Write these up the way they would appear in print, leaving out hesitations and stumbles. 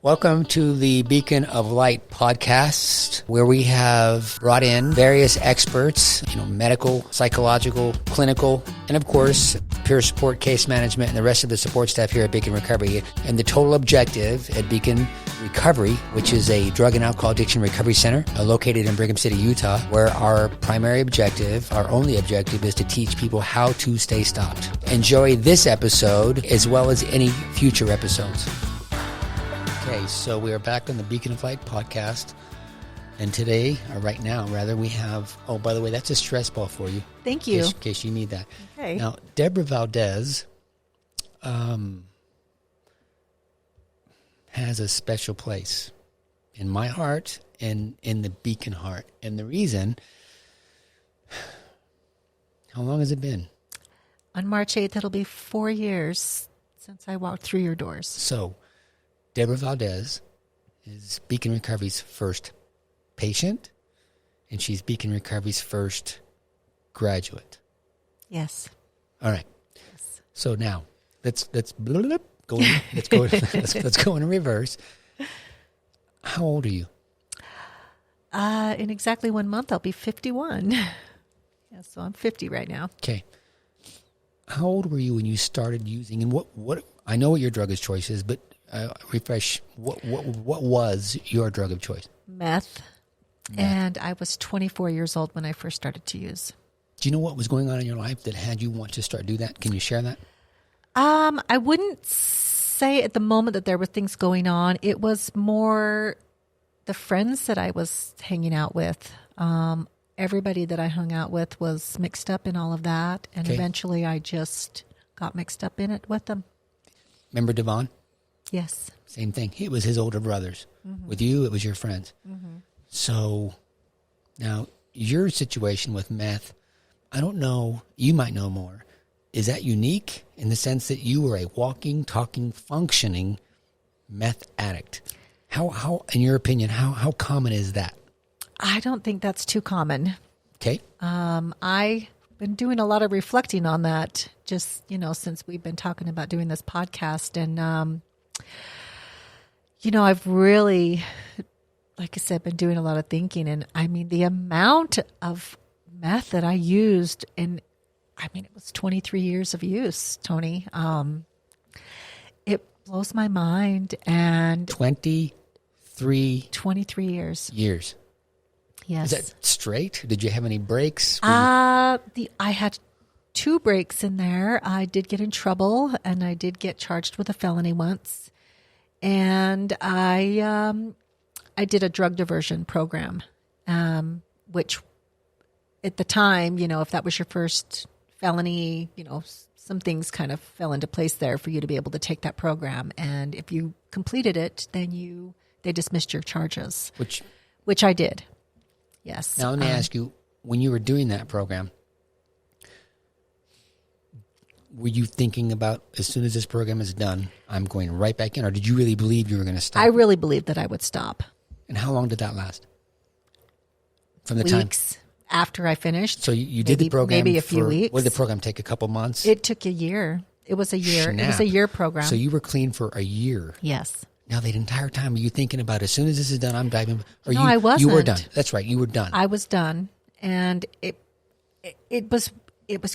Welcome to the Beecon of Light Podcast, where we have brought in various experts, medical, psychological, clinical, and of course, peer support, case management, and the rest of the support staff here at Beecon Recovery. And the total objective at Beecon Recovery, which is a drug and alcohol addiction recovery center located in Brigham City, Utah, where our primary objective, our only objective, is to teach people how to stay stopped. Enjoy this episode as well as any future episodes. Okay, so we are back on the Beecon of Light podcast, and today, or right now, rather, we have, oh, by the way, that's a stress ball for you. Thank you. In case you need that. Okay. Now, Deborah Valdez has a special place in my heart and in the Beecon heart. And the reason, how long has it been? On March 8th, it'll be 4 years since I walked through your doors. So, Deborah Valdez is Beecon Recovery's first patient, and she's Beecon Recovery's first graduate. Yes. All right. Yes. So now let's go in reverse. How old are you? In exactly 1 month, I'll be 51. Yeah, so I'm 50 right now. Okay. How old were you when you started using? And what? I know what your drug of choice is, but refresh. What was your drug of choice? Meth. And I was 24 years old when I first started to use. Do you know what was going on in your life that had you want to start do that? Can you share that? I wouldn't say at the moment that there were things going on. It was more the friends that I was hanging out with. Everybody that I hung out with was mixed up in all of that. And eventually I just got mixed up in it with them. Remember Devon? Yes. Same thing. It was his older brothers. Mm-hmm. With you, it was your friends. Mm-hmm. So now your situation with meth, I don't know, you might know more. Is that unique in the sense that you were a walking, talking, functioning meth addict? How in your opinion, how common is that? I don't think that's too common. Okay. I've been doing a lot of reflecting on that just, since we've been talking about doing this podcast. And, I've really, like I said, been doing a lot of thinking. And I mean, the amount of meth that I used, and I mean, it was 23 years of use, Tony. It blows my mind. And 23 years. Yes. Is that straight? Did you have any breaks? I had 2 breaks in there. I did get in trouble, and I did get charged with a felony once. And I did a drug diversion program, which at the time, if that was your first felony, some things kind of fell into place there for you to be able to take that program. And if you completed it, then they dismissed your charges, which I did. Yes. Now, let me ask you, when you were doing that program, were you thinking about, as soon as this program is done, I'm going right back in, or did you really believe you were going to stop? I really believed that I would stop. And how long did that last? From the Weeks after I finished. So you did the program maybe a few weeks. What did the program take, a couple months? It took a year. It was a year. Snap. It was a year program. So you were clean for a year. Yes. Now, the entire time, are you thinking about, as soon as this is done, I'm diving? No, I wasn't. You were done. That's right. You were done. I was done. And it was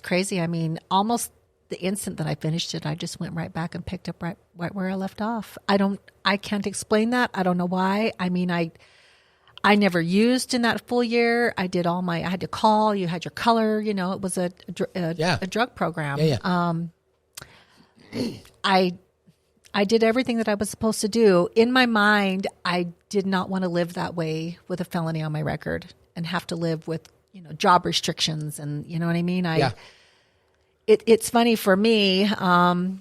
crazy. I mean, almost the instant that I finished it, I just went right back and picked up right where I left off. I can't explain that. I don't know why. I mean, I never used in that full year. I did I had to call, you had your color, it was a drug program. Yeah. I did everything that I was supposed to do. In my mind, I did not want to live that way with a felony on my record and have to live with, job restrictions and, you know what I mean? It's funny for me. I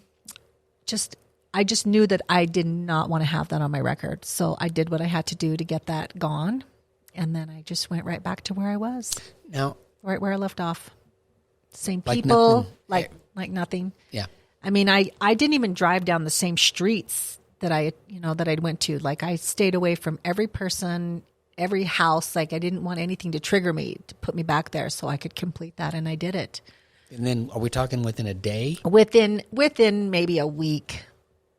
just knew that I did not want to have that on my record. So I did what I had to do to get that gone. And then I just went right back to where I was. Now, right where I left off. Same people, like nothing. Yeah. I mean, I didn't even drive down the same streets that I went to. Like, I stayed away from every person, every house. Like, I didn't want anything to trigger me, to put me back there so I could complete that. And I did it. And then, are we talking within a day? Within maybe a week.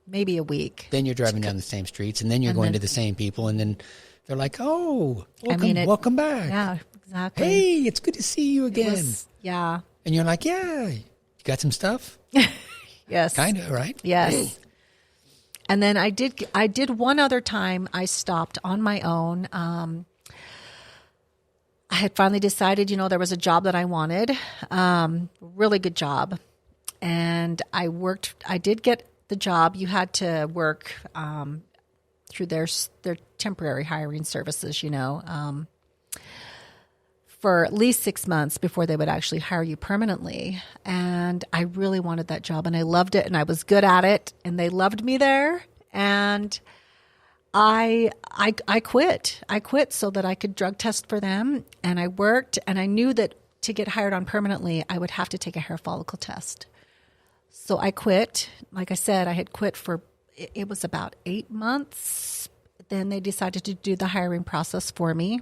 maybe a week. Then you're driving down the same streets, and then you're going to the same people, and then they're like, "Oh, welcome back." Yeah, exactly. Hey, it's good to see you again. Yeah. And you're like, "Yeah, you got some stuff?" Yes. Kind of, right? Yes. And then I did one other time I stopped on my own. I had finally decided, there was a job that I wanted, really good job. And I did get the job. You had to work through their temporary hiring services, for at least 6 months before they would actually hire you permanently. And I really wanted that job, and I loved it, and I was good at it, and they loved me there. And I quit. I quit so that I could drug test for them, and I worked, and I knew that to get hired on permanently, I would have to take a hair follicle test. So I quit. Like I said, I had quit for, it was about 8 months. Then they decided to do the hiring process for me.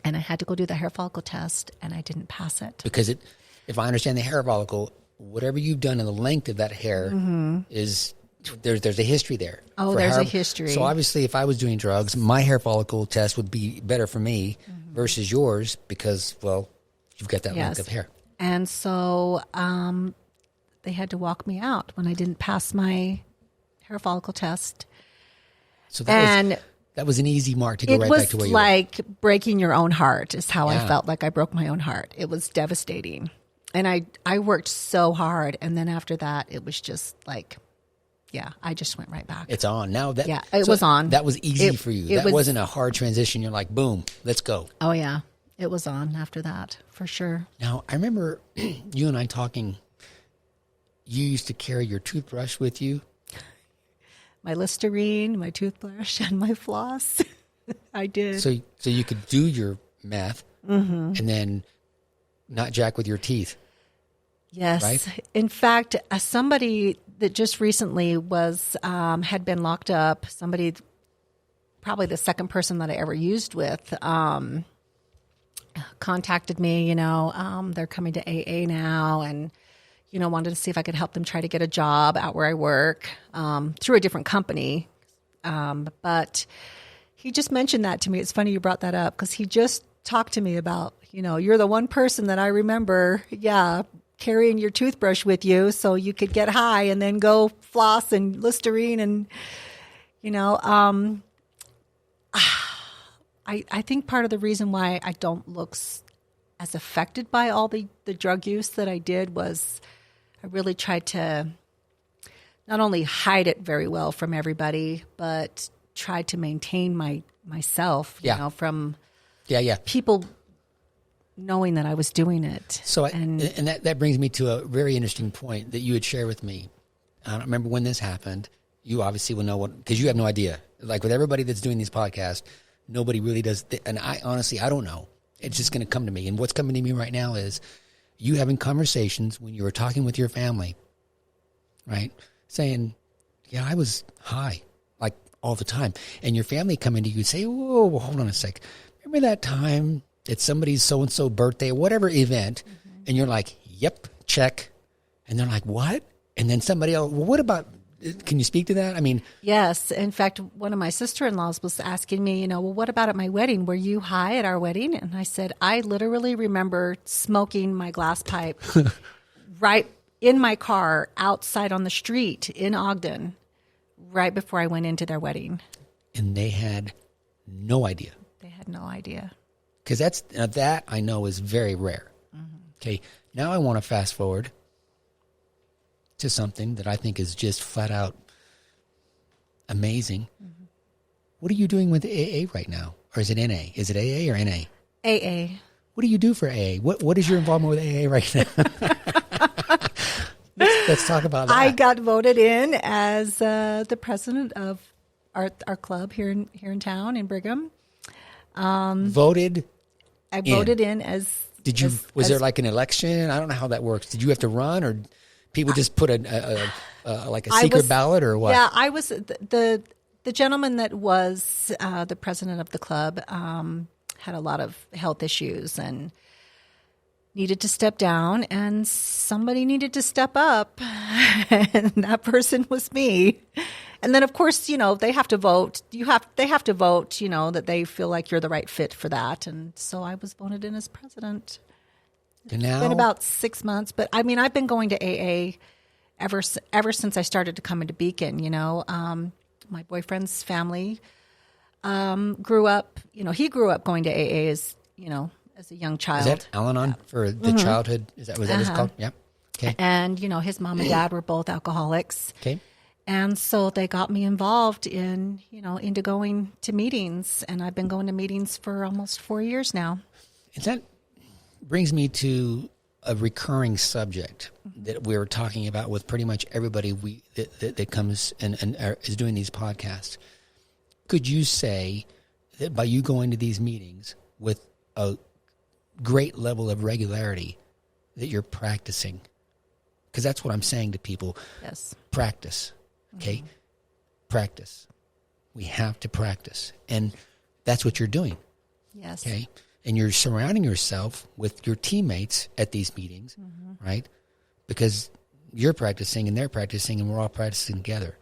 And I had to go do the hair follicle test, and I didn't pass it. Because if I understand the hair follicle, whatever you've done in the length of that hair is, there's a history there. Oh, there's a history. So obviously, if I was doing drugs, my hair follicle test would be better for me versus yours because, well, you've got that length of hair. And so they had to walk me out when I didn't pass my hair follicle test. So that was an easy mark to go right back to where you were. It was like breaking your own heart is how I felt like I broke my own heart. It was devastating. And I worked so hard. And then after that, it was just like, I just went right back. It's on. Now that it was on. That was easy for you. That wasn't a hard transition. You're like, boom, let's go. Oh, yeah. It was on after that, for sure. Now, I remember you and I talking. You used to carry your toothbrush with you. My Listerine, my toothbrush, and my floss. I did. So you could do your meth and then not jack with your teeth. Yes. Right? In fact, somebody that just recently had been locked up, somebody, probably the second person that I ever used with, contacted me, they're coming to AA now, and wanted to see if I could help them try to get a job out where I work through a different company. But he just mentioned that to me. It's funny you brought that up because he just talked to me about, you're the one person that I remember, carrying your toothbrush with you so you could get high and then go floss and Listerine and, I think part of the reason why I don't look as affected by all the drug use that I did was I really tried to not only hide it very well from everybody, but tried to maintain myself, from people knowing that I was doing it. So, and that brings me to a very interesting point that you had shared with me. I don't remember when this happened. You obviously will know because you have no idea. Like with everybody that's doing these podcasts, nobody really does. And I don't know. It's just going to come to me. And what's coming to me right now is you having conversations when you were talking with your family, right? Saying, I was high, like all the time. And your family coming to you and say, whoa, hold on a sec. Remember that time at somebody's so-and-so birthday or whatever event? And you're like, yep, check. And they're like, what? And then somebody else, well, what about, can you speak to that? I mean, yes. In fact, one of my sister-in-laws was asking me, well, what about at my wedding? Were you high at our wedding? And I said, I literally remember smoking my glass pipe right in my car outside on the street in Ogden right before I went into their wedding. And they had no idea. They had no idea. Because that I know is very rare. Okay. Now I want to fast forward to something that I think is just flat out amazing. What are you doing with AA right now? Or is it NA? Is it AA or NA? AA. What do you do for AA? What is your involvement with AA right now? Let's talk about that. I got voted in as the president of our club here in town in Brigham. Voted? I voted in as... Did you? Was there like an election? I don't know how that works. Did you have to run, or people just put a secret ballot, or what? Yeah, I was the gentleman that was the president of the club had a lot of health issues, and needed to step down and somebody needed to step up. And that person was me. And then, of course, they have to vote. They have to vote, that they feel like you're the right fit for that. And so I was voted in as president. And now, it's been about 6 months, but I mean, I've been going to AA ever since I started to come into Beecon. My boyfriend's family grew up. He grew up going to AA as a young child. Is that Al-Anon for the childhood? Is that what that is called? Yeah. Okay. And his mom and dad were both alcoholics. Okay. And so they got me involved into going to meetings, and I've been going to meetings for almost 4 years now. And that brings me to a recurring subject that we're talking about with pretty much everybody that comes and is doing these podcasts. Could you say that by you going to these meetings with a great level of regularity that you're practicing? Because that's what I'm saying to people. Yes. Practice. Okay? Mm-hmm. Practice. We have to practice. And that's what you're doing. Yes. Okay? And you're surrounding yourself with your teammates at these meetings, right? Because you're practicing and they're practicing and we're all practicing together.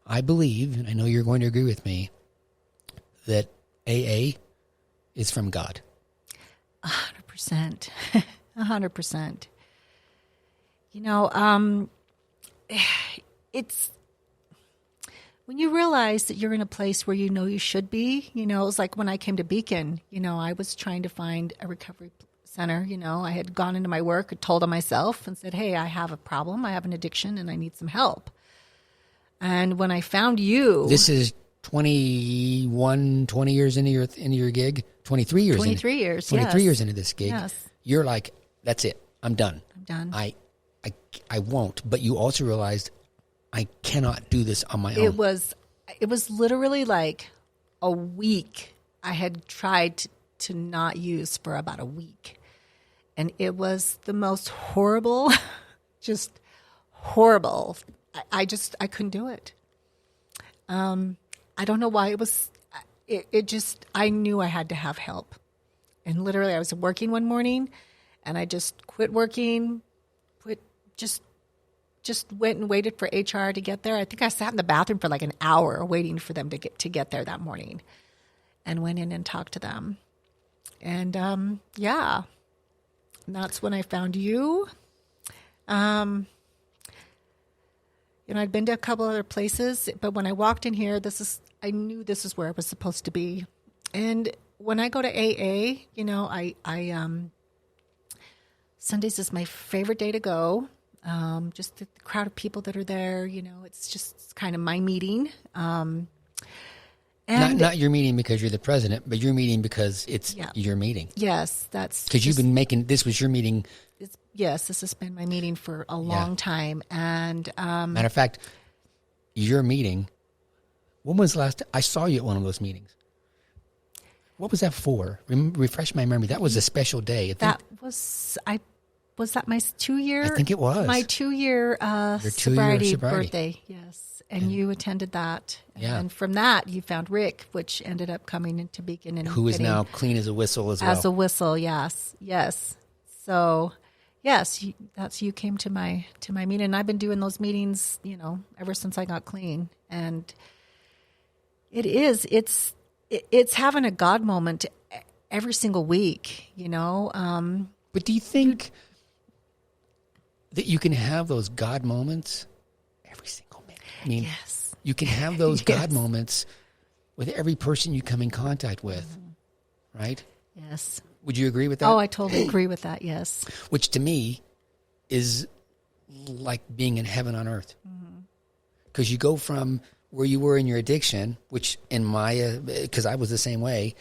I believe, and I know you're going to agree with me, that AA is from God. 100%. 100%. It's when you realize that you're in a place where you should be. It was like when I came to Beecon, I was trying to find a recovery center. I had gone into my work, told on myself and said, hey, I have a problem. I have an addiction and I need some help. And when I found you... This is 20 years into your gig? 23 years 23 years, 23 years into this gig. Yes. You're like, that's it. I'm done. I won't. But you also realized I cannot do this on my own. It was literally like a week. I had tried to not use for about a week. And it was the most horrible, just horrible. I couldn't do it. I don't know why I knew I had to have help. And literally I was working one morning and I just quit working, just went and waited for HR to get there. I think I sat in the bathroom for like an hour waiting for them to get there that morning, and went in and talked to them. And and that's when I found you. I'd been to a couple other places, but when I walked in here, I knew this is where I was supposed to be. And when I go to AA, Sundays is my favorite day to go. Just the crowd of people that are there, it's just kind of my meeting. And not your meeting because you're the president, but your meeting because it's your meeting. Yes, that's because you've been this was your meeting. Yes, this has been my meeting for a long time. And matter of fact, your meeting. When was the last time I saw you at one of those meetings? What was that for? Refresh my memory. That was a special day. Was that my 2-year? I think it was. My 2-year sobriety birthday, yes. And you attended that. And from that, you found Rick, which ended up coming into Beecon. And who is now clean as a whistle as well. As a whistle, yes. Yes. So, yes, you came to my meeting. And I've been doing those meetings, ever since I got clean. And it's having a God moment every single week, But do you think that you can have those God moments every single minute? I mean, yes. You can have those God moments with every person you come in contact with, right? Yes. Would you agree with that? Oh, I totally agree with that, yes. Which to me is like being in heaven on earth. Because you go from where you were in your addiction, which in my, because I was the same way,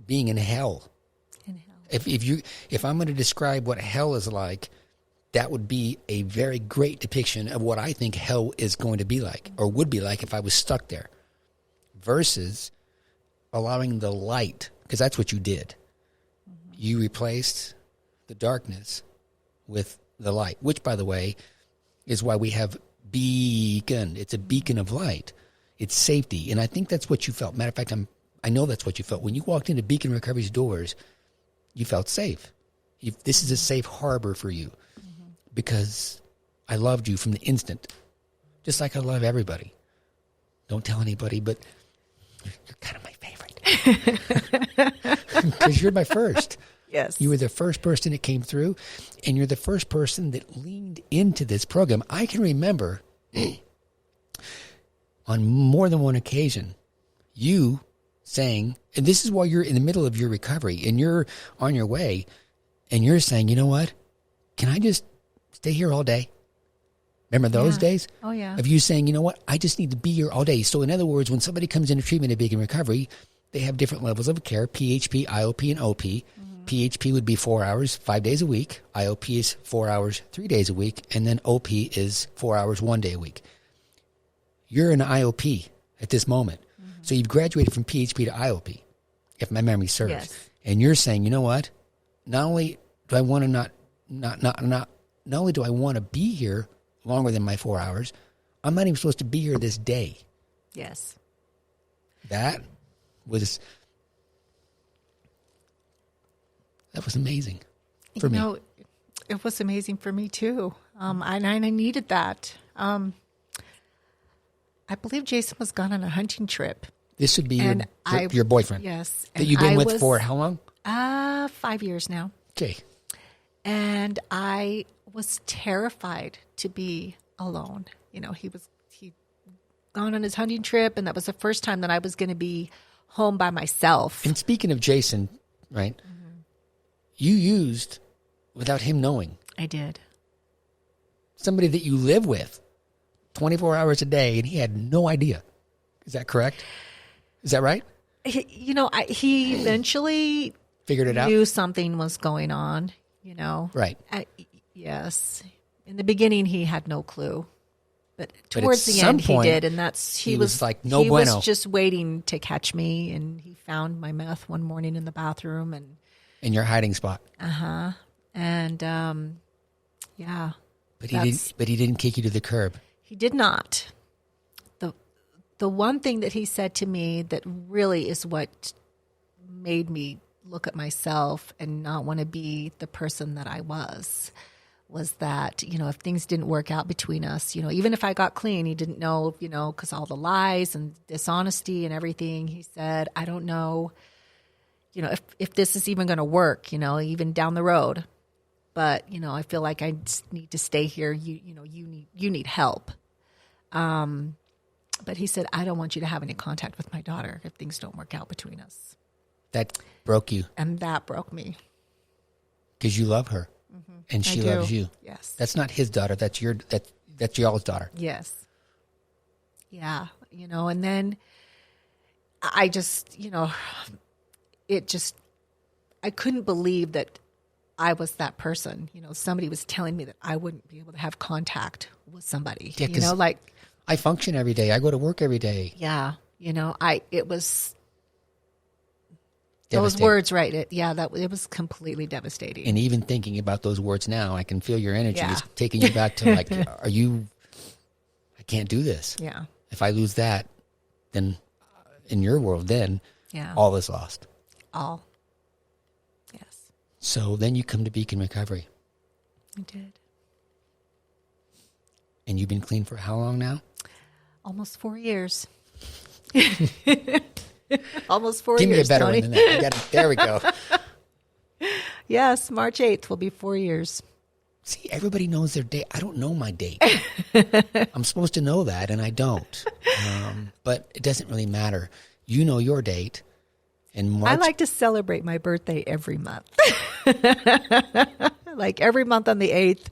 being in hell. In hell. If I'm going to describe what hell is like, that would be a very great depiction of what I think hell is going to be like, or would be like if I was stuck there, versus allowing the light, because that's what you did. You replaced the darkness with the light, which, by the way, is why we have Beecon. It's a beacon of light. It's safety, and I think that's what you felt. Matter of fact, I know that's what you felt. When you walked into Beecon Recovery's doors, you felt safe. This is a safe harbor for you because I loved you from the instant, just like I love everybody. Don't tell anybody, but you're kind of my favorite because you're my first. Yes. You were the first person that came through, and you're the first person that leaned into this program. I can remember on more than one occasion, you saying, and this is while you're in the middle of your recovery and you're on your way, and you're saying, you know what? Can I just stay here all day? Remember those days? Oh, yeah. Of you saying, you know what? I just need to be here all day. So in other words, when somebody comes into treatment at Beecon Recovery, they have different levels of care, PHP, IOP, and OP. PHP would be 4 hours, 5 days a week. IOP is 4 hours, 3 days a week. And then OP is 4 hours, 1 day a week. You're an IOP at this moment. So you've graduated from PHP to IOP, if my memory serves. Yes. And you're saying, you know what? Not only do I want to not only do I want to be here longer than my 4 hours, I'm not even supposed to be here this day. Yes. That was amazing for me. It was amazing for me too. And I needed that. I believe Jason was gone on a hunting trip. This would be your boyfriend. Yes. That you've been with for how long? 5 years now. Okay. And I was terrified to be alone. He'd gone on his hunting trip, and that was the first time that I was going to be home by myself. And speaking of Jason, right? You used without him knowing. I did. Somebody that you live with 24 hours a day, and he had no idea. Is that correct? Is that right? He eventually figured it out. Knew something was going on, Right. Yes. In the beginning, he had no clue. But towards the end, he did. And he was like, no bueno. He was just waiting to catch me. And he found my meth one morning in the bathroom. And in your hiding spot. Uh-huh. And, yeah. But he didn't kick you to the curb. He did not. The one thing that he said to me that really is what made me look at myself and not want to be the person that I was that, if things didn't work out between us, even if I got clean, he didn't know, because all the lies and dishonesty and everything, he said, I don't know, if this is even going to work, even down the road. But, I feel like I just need to stay here. You need help. But he said, I don't want you to have any contact with my daughter if things don't work out between us. That broke you. And that broke me. Because you love her. And she loves you. Yes. That's not his daughter. That's y'all's daughter. Yes. Yeah. And then I just, I couldn't believe that I was that person. Somebody was telling me that I wouldn't be able to have contact with somebody. Yeah, I function every day. I go to work every day. Yeah. It was those words, right? It was completely devastating. And even thinking about those words now, I can feel your energy is taking you back to I can't do this. Yeah. If I lose that, then in your world, all is lost. All. Yes. So then you come to Beecon Recovery. I did. And you've been clean for how long now? Almost 4 years. Almost 4 years. Give me a better Tony. one than that. There we go. Yes, March 8th will be 4 years. See, everybody knows their date. I don't know my date. I'm supposed to know that, and I don't. But it doesn't really matter. You know your date. And March. I like to celebrate my birthday every month. Like every month on the 8th.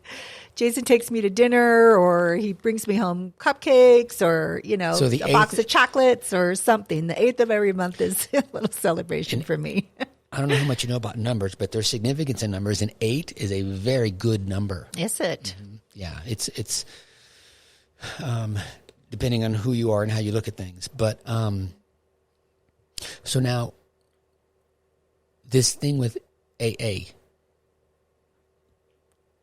Jason takes me to dinner, or he brings me home cupcakes, or, a box of chocolates or something. The 8th of every month is a little celebration for me. I don't know how much you know about numbers, but there's significance in numbers, and 8 is a very good number. Is it? Mm-hmm. Yeah, it's depending on who you are and how you look at things. But so now, this thing with AA,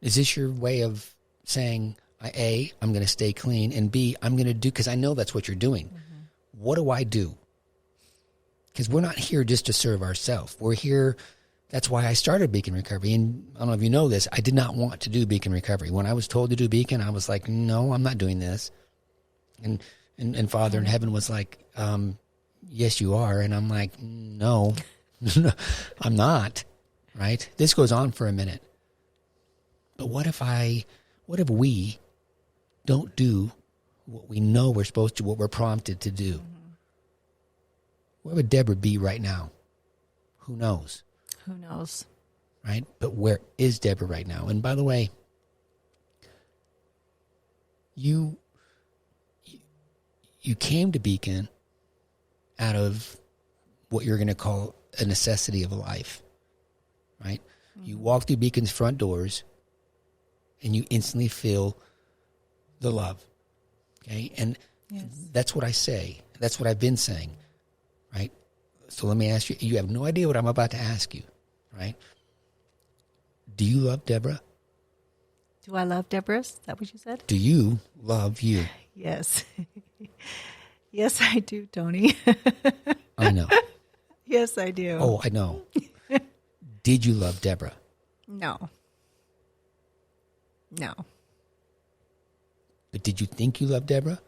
is this your way of saying, A, I'm going to stay clean, and B, I'm going to do, because I know that's what you're doing. Mm-hmm. What do I do? Because we're not here just to serve ourselves. We're here That's why I started Beecon Recovery. And I don't know if you know this, I did not want to do Beecon Recovery. When I was told to do Beecon, I was like, no, I'm not doing this. And Father in heaven was like, yes, you are. And I'm like, no, I'm not. Right? This goes on for a minute. But what if we don't do what we know we're supposed to, what we're prompted to do? Mm-hmm. Where would Deborah be right now? Who knows? Who knows? Right? But where is Deborah right now? And by the way, you came to Beecon out of what you're going to call a necessity of life, right? Mm-hmm. You walk through Beecon's front doors and you instantly feel the love, okay? And that's what I say. That's what I've been saying, right? So let me ask you, you have no idea what I'm about to ask you, right? Do you love Deborah? Do I love Deborah? Is that what you said? Do you love you? Yes. Yes, I do, Tony. I know. Yes, I do. Oh, I know. Did you love Deborah? No. But did you think you loved Deborah?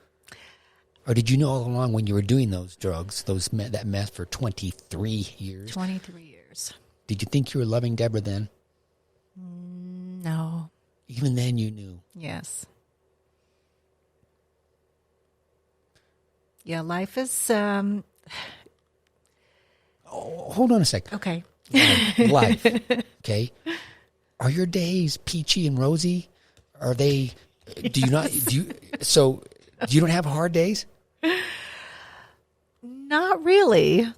Or did you know all along when you were doing those drugs, that meth for 23 years? 23 years. Did you think you were loving Deborah then? No. Even then you knew? Yes. Yeah, life is... Oh, hold on a sec. Okay. Life. Okay. Are your days peachy and rosy? Are they... So you don't have hard days? Not really.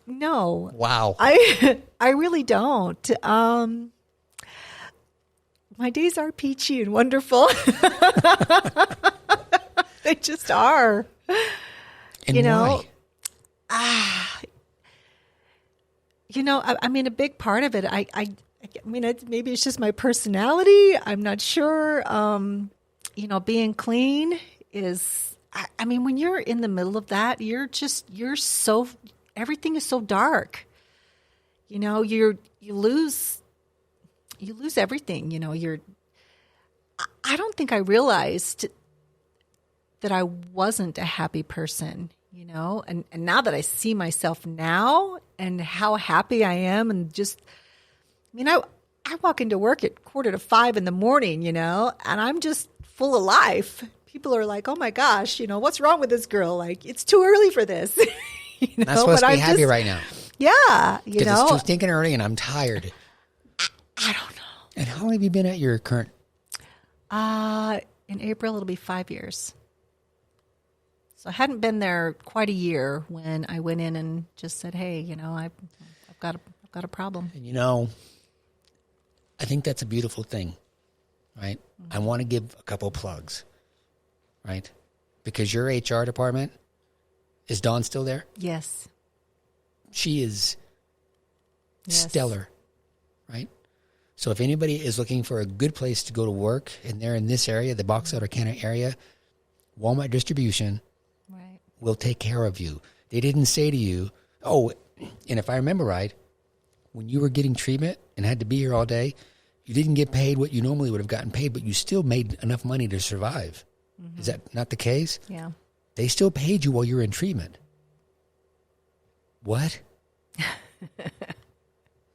No. Wow. I really don't. My days are peachy and wonderful. They just are. And why? I mean, a big part of it, I mean, maybe it's just my personality. I'm not sure. Being clean is, I mean, when you're in the middle of that, everything is so dark. You lose everything. I don't think I realized that I wasn't a happy person, and now that I see myself now and how happy I am, and just, I walk into work at 4:45 in the morning, and I'm just full of life. People are like, oh my gosh, what's wrong with this girl? Like, it's too early for this. I'm not supposed to be happy right now. Yeah. Because it's too stinking early and I'm tired. I don't know. And how long have you been at your current? In April, it'll be 5 years. So I hadn't been there quite a year when I went in and just said, hey, I've got a problem. And I think that's a beautiful thing, right? Mm-hmm. I want to give a couple plugs, right? Because your HR department, is Dawn still there? Yes. She is stellar, right? So if anybody is looking for a good place to go to work and they're in this area, the Box Elder County area, Walmart Distribution will take care of you. They didn't say to you, oh, and if I remember right, when you were getting treatment and had to be here all day, you didn't get paid what you normally would have gotten paid, but you still made enough money to survive. Mm-hmm. Is that not the case? Yeah. They still paid you while you were in treatment. What?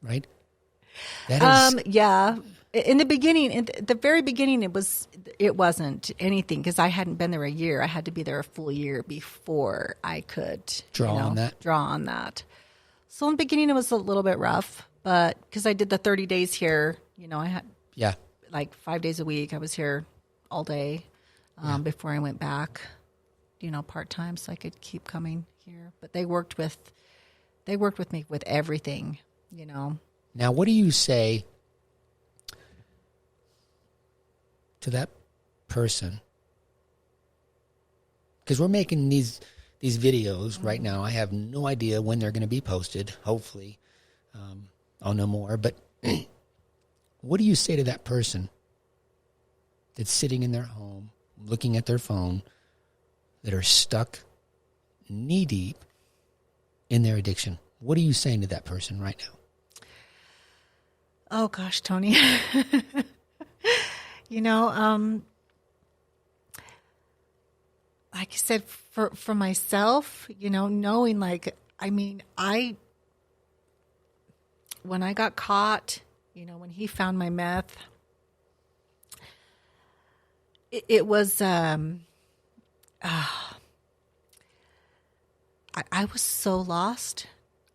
Right? That is... Yeah. In the beginning, at the very beginning, it wasn't anything because I hadn't been there a year. I had to be there a full year before I could draw on that. So in the beginning, it was a little bit rough, but because I did the 30 days here, I had like 5 days a week. I was here all day before I went back, part time, so I could keep coming here. But they worked with me with everything, Now, what do you say to that person? Because we're making these videos right now. I have no idea when they're going to be posted. Hopefully, I'll know more. But what do you say to that person that's sitting in their home, looking at their phone, that are stuck knee deep in their addiction? What are you saying to that person right now? Oh gosh, Tony. You know, like I said, for myself, you know, knowing like, I mean, when I got caught, you know, when he found my meth, it was, I was so lost.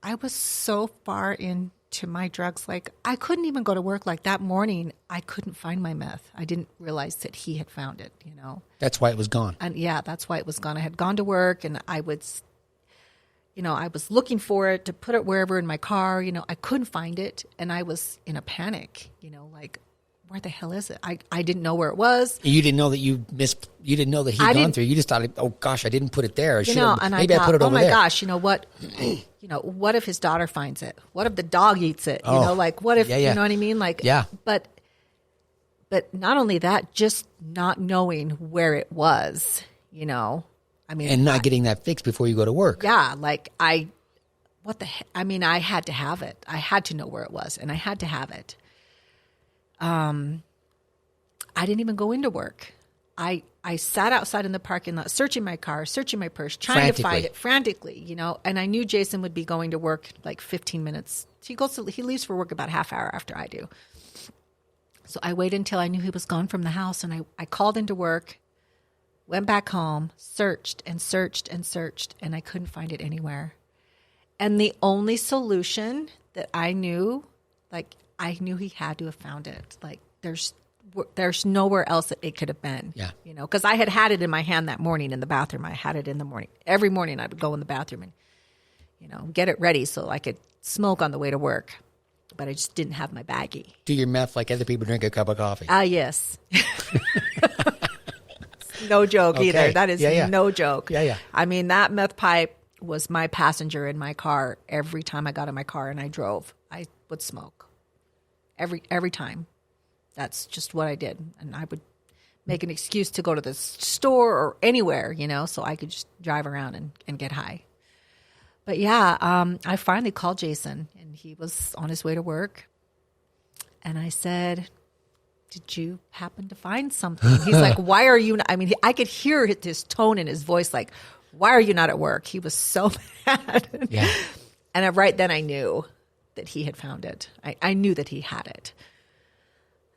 I was so far into my drugs. Like, I couldn't even go to work. Like that morning, I couldn't find my meth. I didn't realize that he had found it, you know. That's why it was gone. And yeah, that's why it was gone. I had gone to work and I was looking for it to put it wherever in my car. You know, I couldn't find it. And I was in a panic, you know, like, where the hell is it? I didn't know where it was. You didn't know that you didn't know that he'd gone through. You just thought, oh gosh, I didn't put it there. Maybe I put it over there. Oh my gosh, you know what? You know, what if his daughter finds it? What if the dog eats it? You know, like what if, you know what I mean? Like, but not only that, just not knowing where it was, you know, I mean. And not getting that fixed before you go to work. Yeah. Like I had to have it. I had to know where it was and I had to have it. I didn't even go into work. I sat outside in the parking lot, searching my car, searching my purse, trying to find it frantically, you know, and I knew Jason would be going to work like 15 minutes. He leaves for work about half hour after I do. So I waited until I knew he was gone from the house and I called into work, went back home, searched and searched and searched, and I couldn't find it anywhere. And the only solution that I knew, like, I knew he had to have found it. Like there's nowhere else that it could have been. Yeah. You know, because I had it in my hand that morning in the bathroom. I had it in the morning. Every morning I would go in the bathroom and, you know, get it ready so I could smoke on the way to work. But I just didn't have my baggie. Do your meth like other people drink a cup of coffee. Yes. No joke either. That is no joke. Yeah. I mean, that meth pipe was my passenger in my car. Every time I got in my car and I drove, I would smoke. Every time. That's just what I did. And I would make an excuse to go to the store or anywhere, you know, so I could just drive around and get high. But yeah, I finally called Jason and he was on his way to work. And I said, did you happen to find something? He's like, why are you not? I mean, I could hear his tone in his voice, like, why are you not at work? He was so mad. Yeah. And right then I knew that he had found it. I knew that he had it.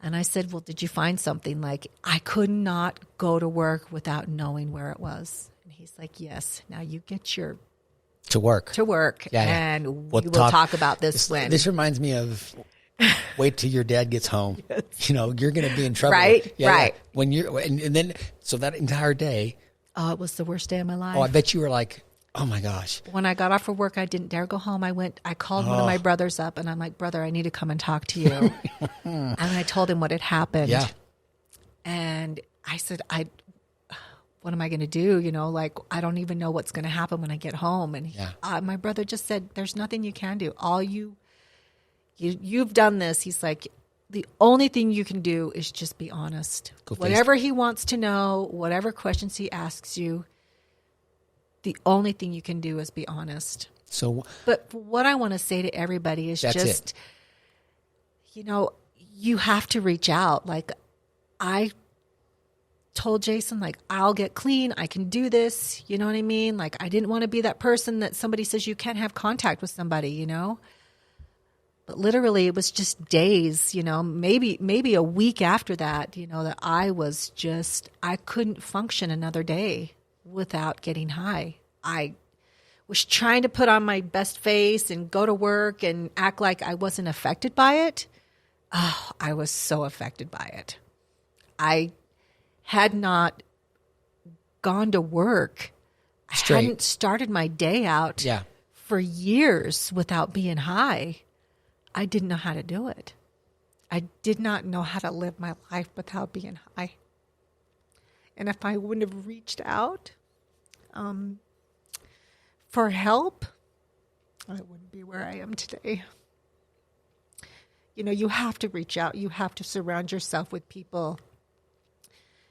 And I said, well, did you find something? Like, I could not go to work without knowing where it was. And he's like, yes, now you get to work. And we'll talk about this when. This reminds me of wait till your dad gets home. Yes. You know, you're going to be in trouble. Right. Yeah. When and then, so that entire day. Oh, it was the worst day of my life. Oh, I bet you were like, oh my gosh. When I got off of work, I didn't dare go home. I called one of my brothers up and I'm like, brother, I need to come and talk to you. And I told him what had happened. Yeah. And I said, what am I going to do? You know, like, I don't even know what's going to happen when I get home. And my brother just said, there's nothing you can do. All you've done this. He's like, the only thing you can do is just be honest. Whatever he wants to know, whatever questions he asks you, the only thing you can do is be honest. But what I want to say to everybody is just, you know, you have to reach out. Like, I told Jason, like, I'll get clean. I can do this. You know what I mean? Like, I didn't want to be that person that somebody says you can't have contact with somebody, you know? But literally it was just days, you know, maybe a week after that, you know, that I couldn't function another day without getting high. I was trying to put on my best face and go to work and act like I wasn't affected by it. Oh, I was so affected by it. I had not gone to work. Straight. I hadn't started my day out for years without being high. I didn't know how to do it. I did not know how to live my life without being high. And if I wouldn't have reached out for help, I wouldn't be where I am today. You know, you have to reach out. You have to surround yourself with people,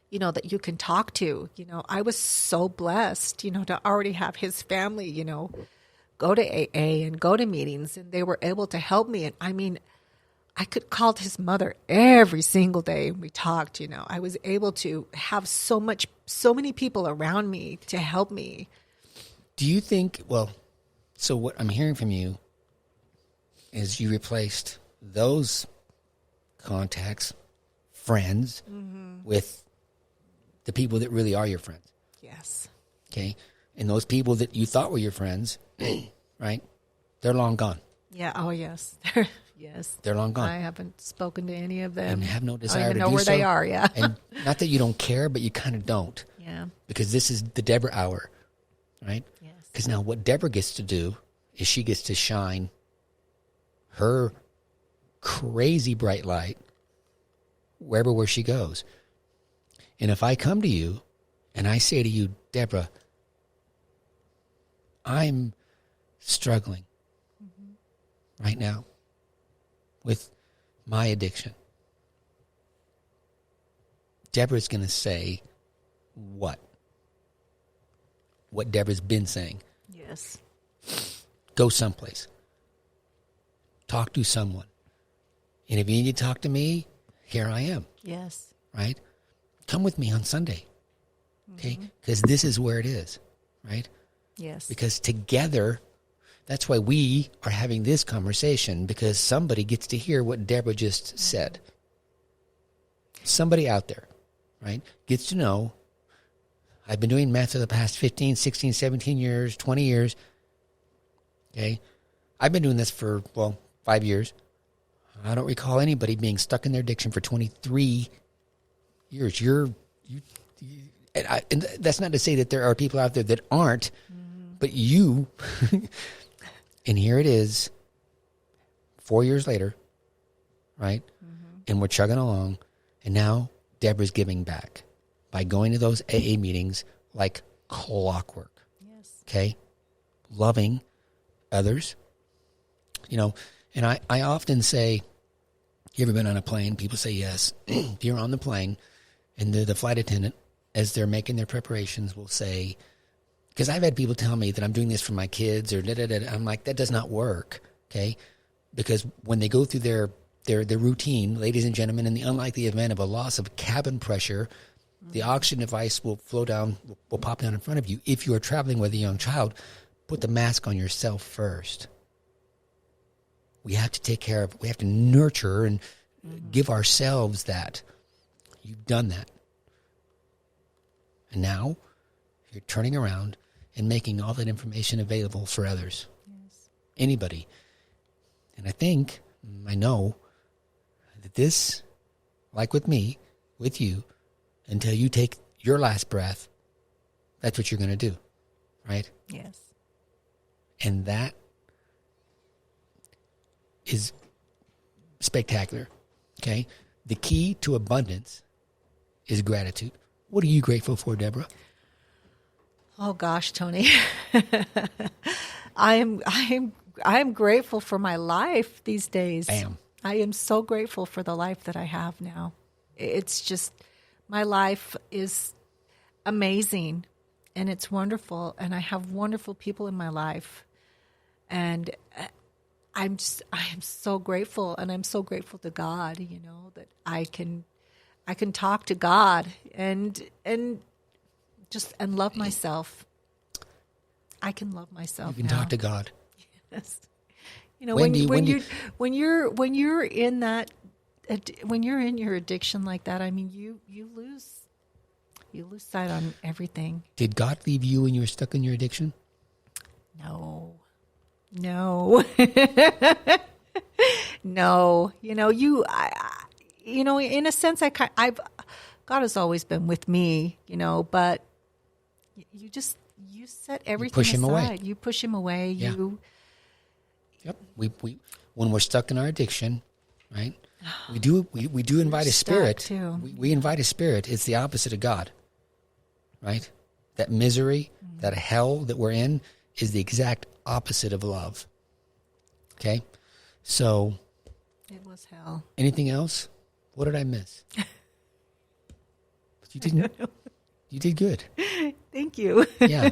you know, that you can talk to. You know, I was so blessed, you know, to already have his family, you know, go to AA and go to meetings, and they were able to help me. And I mean, I could call his mother every single day and we talked, you know. I was able to have so many people around me to help me. Do you think, so what I'm hearing from you is you replaced those contacts, friends, with the people that really are your friends. Yes. Okay? And those people that you thought were your friends, right? They're long gone. Yeah. Oh, yes. Yes. They're long gone. I haven't spoken to any of them. And have no I desire don't even to know do where so. they are, yeah. And not that you don't care, but you kind of don't. Yeah. Because this is the Deborah hour, right? Yes. Because now what Deborah gets to do is she gets to shine her crazy bright light where she goes. And if I come to you and I say to you, Deborah, I'm struggling right now with my addiction. Deborah's going to say what? What Deborah's been saying. Yes. Go someplace. Talk to someone. And if you need to talk to me, here I am. Yes. Right? Come with me on Sunday. Okay? Because this is where it is. Right? Yes. Because together, that's why we are having this conversation, because somebody gets to hear what Deborah just said. Somebody out there, right, gets to know, I've been doing meth for the past 15, 16, 17 years, 20 years. Okay? I've been doing this for, 5 years. I don't recall anybody being stuck in their addiction for 23 years. And that's not to say that there are people out there that aren't, but you, and here it is, 4 years later, right? And we're chugging along, and now Deborah's giving back by going to those AA meetings like clockwork. Yes. Okay? Loving others. You know, and I often say, you ever been on a plane? People say yes. If you're on the plane, and the flight attendant, as they're making their preparations, will say, because I've had people tell me that I'm doing this for my kids, or da-da-da. I'm like, that does not work, okay? Because when they go through their routine, ladies and gentlemen, in the unlikely event of a loss of cabin pressure, the oxygen device will flow down, will pop down in front of you. If you are traveling with a young child, put the mask on yourself first. We have to take care of, we have to nurture and give ourselves that. You've done that. And now you're turning around and making all that information available for others. Yes. Anybody. And I know that this, like with me, with you, until you take your last breath, that's what you're going to do, right? Yes. And that is spectacular, okay? The key to abundance is gratitude. What are you grateful for, Deborah? Oh gosh, Tony. I am grateful for my life these days. Bam. I am so grateful for the life that I have now. It's just, my life is amazing and it's wonderful, and I have wonderful people in my life. And I am so grateful, and I'm so grateful to God, you know, that I can talk to God and love myself. I can love myself. You can talk to God. Yes. You know, when you're in that, when you're in your addiction like that, I mean, you lose sight on everything. Did God leave you when you were stuck in your addiction? No. No. You know, in a sense, God has always been with me, you know, but you set everything push him aside. away. You push him away. Yeah. Yep. We when we're stuck in our addiction, right? We do invite a spirit. Too. We invite a spirit. It's the opposite of God, right? That misery, that hell that we're in is the exact opposite of love. Okay? So, It was hell. anything else? What did I miss? You didn't. You did good. Thank you. Yeah.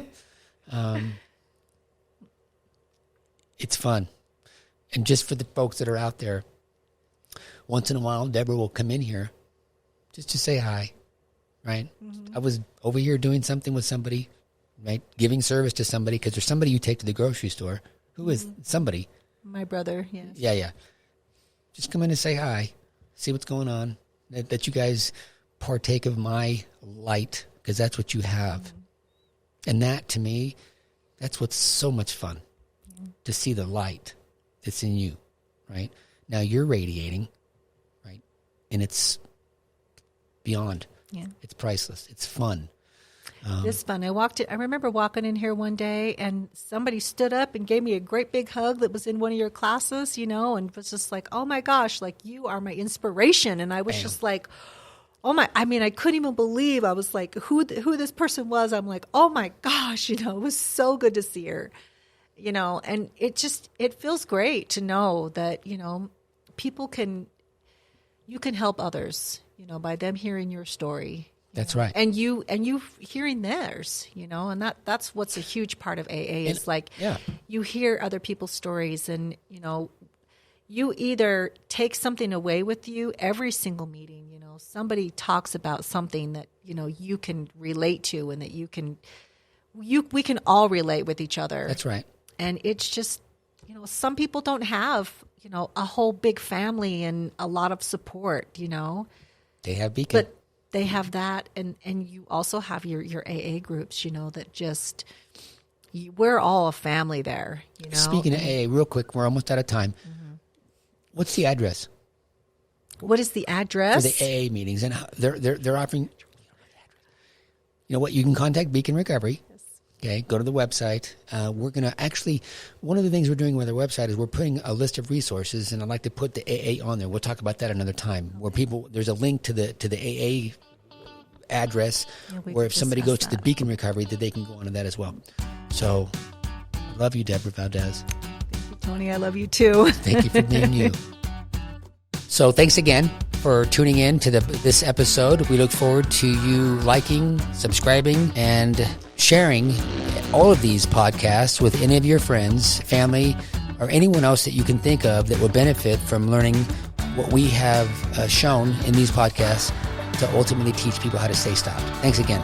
It's fun. And just for the folks that are out there, once in a while, Deborah will come in here just to say hi, right? I was over here doing something with somebody, right? Giving service to somebody, because there's somebody you take to the grocery store. Who is somebody? My brother, yes. Yeah. Just come in and say hi, see what's going on, that you guys partake of my light, because that's what you have. And that, to me, that's what's so much fun, to see the light that's in you, right? Now you're radiating, right? And it's beyond. Yeah. It's priceless. It's fun. It's fun. I remember walking in here one day and somebody stood up and gave me a great big hug that was in one of your classes, and was just like, oh my gosh, like you are my inspiration. And I was just like, I couldn't even believe, I was like, who this person was. I'm like, oh my gosh, it was so good to see her, and it feels great to know that, you can help others, by them hearing your story. That's right. And you hearing theirs, and that's what's a huge part of AA is you hear other people's stories, and, you either take something away with you every single meeting, somebody talks about something that, you can relate to, and that we can all relate with each other. That's right. And it's just, some people don't have, a whole big family and a lot of support, They have Beecon. But they have that, and you also have your AA groups, that just, we're all a family there, Speaking of AA, real quick, we're almost out of time. What's the address? What is the address? For the AA meetings, and they're offering, you can contact Beecon Recovery. Okay, go to the website. We're going to actually, one of the things we're doing with our website is we're putting a list of resources, and I'd like to put the AA on there. We'll talk about that another time, where there's a link to the AA address, where if somebody goes to the Beecon Recovery, that they can go onto that as well. So, I love you, Deborah Valdez. Thank you, Tony. I love you too. Thank you for being you. So, thanks again for tuning in to this episode. We look forward to you liking, subscribing, and sharing all of these podcasts with any of your friends, family, or anyone else that you can think of that will benefit from learning what we have shown in these podcasts to ultimately teach people how to stay stopped. Thanks again.